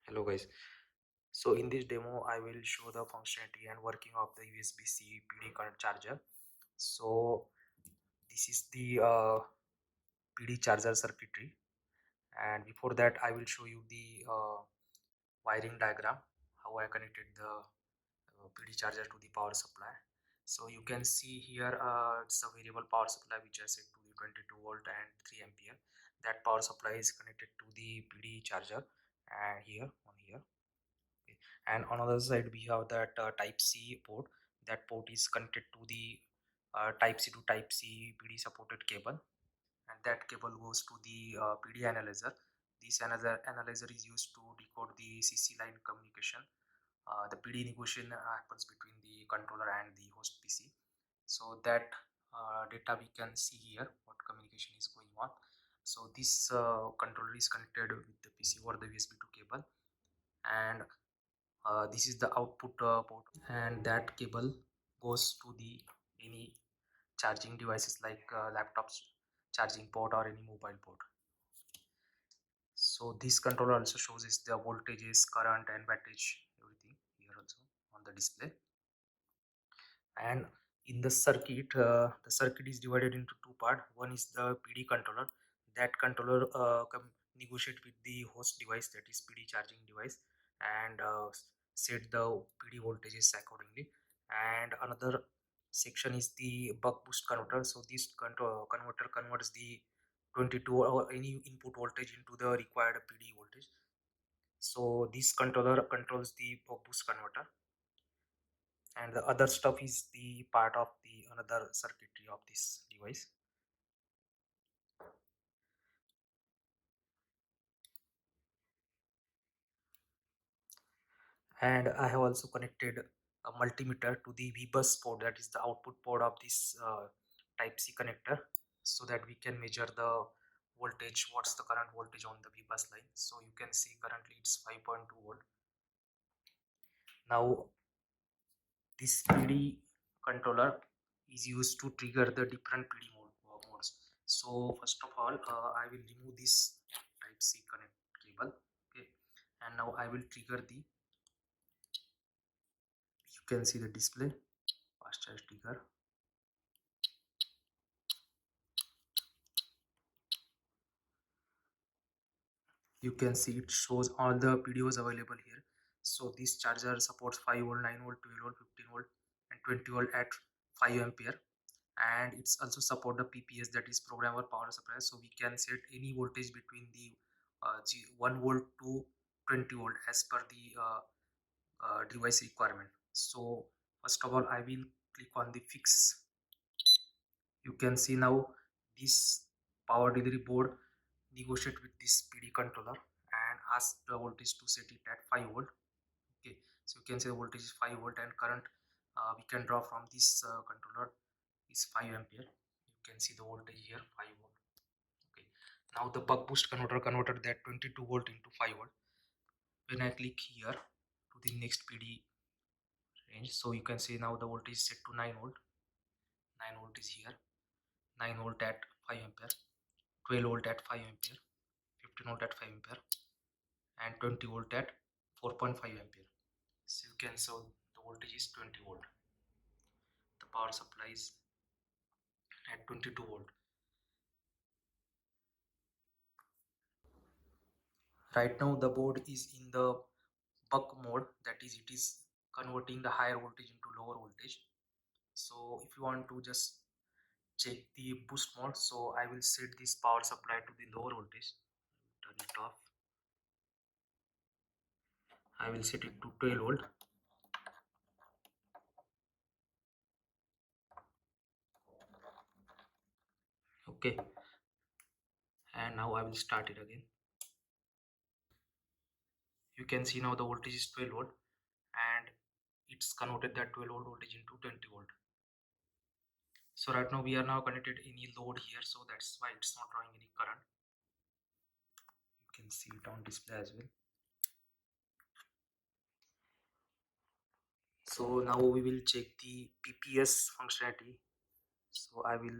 Hello guys. So in this demo I will show the functionality and working of the USB-C PD current charger. So this is the PD charger circuitry, and before that I will show you the wiring diagram, how I connected the PD charger to the power supply. So you can see here it's a variable power supply which I set to the 22 volt and 3 ampere. That power supply is connected to the PD charger and here on here. And on the other side we have that type C port. That port is connected to the type C to type C PD supported cable, and that cable goes to the PD analyzer. This analyzer is used to decode the CC line communication. The PD negotiation happens between the controller and the host PC. So that data we can see here, what communication is going on. So this controller is connected with the PC over the USB 2 cable, and this is the output port, and that cable goes to the any charging devices like laptops charging port or any mobile port. So this controller also shows is the voltages, current and wattage, everything here also on the display. And in the circuit is divided into two parts. One is the PD controller. That controller negotiate with the host device, that is PD charging device, and set the PD voltages accordingly. And another section is the buck boost converter. So this converter converts the 22 or any input voltage into the required PD voltage. So this controller controls the buck boost converter, and the other stuff is the part of the another circuitry of this device. And I have also connected a multimeter to the VBus port, that is the output port of this type C connector, so that we can measure the voltage, what's the current voltage on the VBus line. So you can see currently it's 5.2 volt. Now this PD controller is used to trigger the different PD modes. So first of all I will remove this type C connect cable. Okay, and now I will trigger the, you can see the display fast charge trigger. You can see it shows all the PDOs available here. So this charger supports 5 volt, 9 volt, 12 volt, 15 volt and 20 volt at 5 ampere, and it's also support the PPS, that is programmable power supply. So we can set any voltage between the 1 volt to 20 volt as per the device requirement. So first of all I will click on the fix. You can see now this power delivery board negotiate with this PD controller and ask the voltage to set it at 5 volt. Okay, so you can say the voltage is 5 volt and current we can draw from this controller is 5 ampere. You can see the voltage here 5 volt. Okay, now the buck boost converter converted that 22 volt into 5 volt. When I click here to the next PD range, so you can see now the voltage is set to 9 volt. 9 volt is here, 9 volt at 5 ampere, 12 volt at 5 ampere, 15 volt at 5 ampere and 20 volt at 4.5 ampere. So you can see the voltage is 20 volt. The power supply is at 22 volt. Right now the board is in the buck mode, that is it is converting the higher voltage into lower voltage. So if you want to just check the boost mode, so I will set this power supply to the lower voltage, turn it off. I will set it to 12 volt. Okay, and now I will start it again. You can see now the voltage is 12 volt and it's converted that 12 volt voltage into 20 volt. So right now we are now connected any load here, so that's why it's not drawing any current. You can see it on display as well. So now we will check the PPS functionality. So I will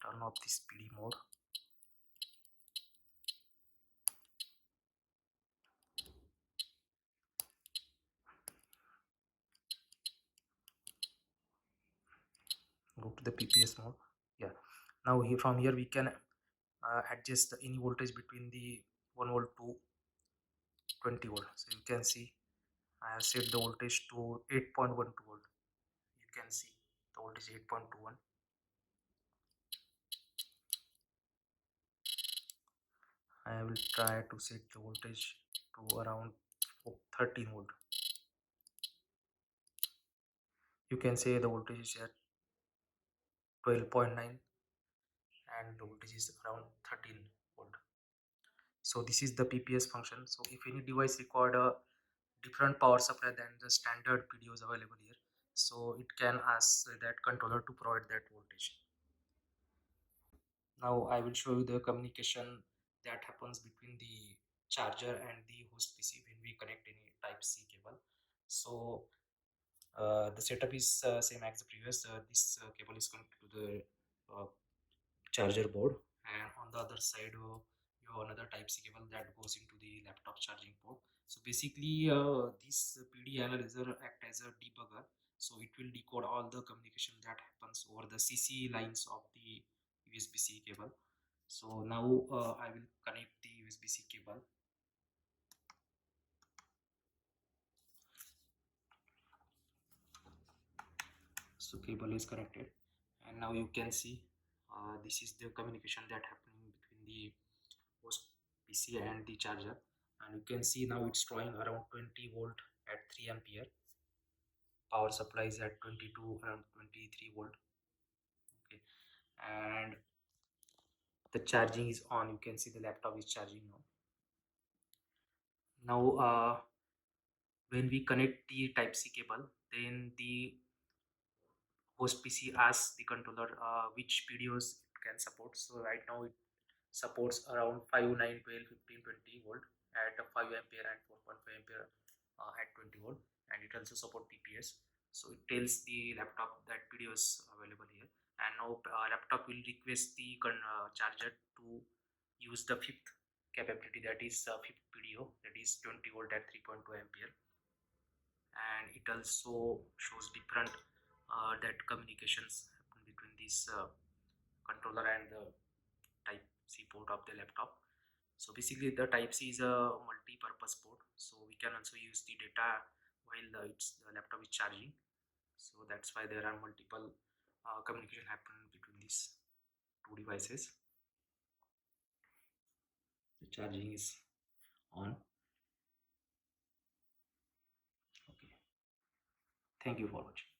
turn off this PD mode. the PPS mode. Yeah, now here from here we can adjust any voltage between the 1 volt to 20 volt. So you can see I have set the voltage to 8.12 volt. You can see the voltage 8.21. I will try to set the voltage to around 13 volt. You can say the voltage is at 12.9 and the voltage is around 13 volt. So this is the PPS function. So if any device required a different power supply than the standard PDOs available here, so it can ask that controller to provide that voltage. Now I will show you the communication that happens between the charger and the host PC when we connect any type C cable. So the setup is same as the previous. This cable is connected to the uh, charger board, and on the other side you have another type C cable that goes into the laptop charging port. So basically this PD analyzer act as a debugger, so it will decode all the communication that happens over the CC lines of the USB-C cable. So now I will connect the USB-C cable. So cable is connected, and now you can see this is the communication that happening between the host PC and the charger, and you can see now it's drawing around 20 volt at 3 ampere. Power supply is at 22 around 23 volt. Okay, and the charging is on. You can see the laptop is charging now. Now when we connect the type C cable, then the host PC asks the controller which PDOs it can support. So right now it supports around 5, 9, 12, 15, 20 volt at 5 ampere and 4.5 ampere at 20 volt, and it also support PPS. So it tells the laptop that PDO is available here, and now laptop will request the charger to use the fifth capability, that is fifth PDO, that is 20 volt at 3.2 ampere, and it also shows different that communications happen between this controller and the type C port of the laptop. So basically the type C is a multi-purpose port, so we can also use the data while the laptop is charging. So that's why there are multiple communication happen between these two devices. The charging is on. Okay, thank you for watching.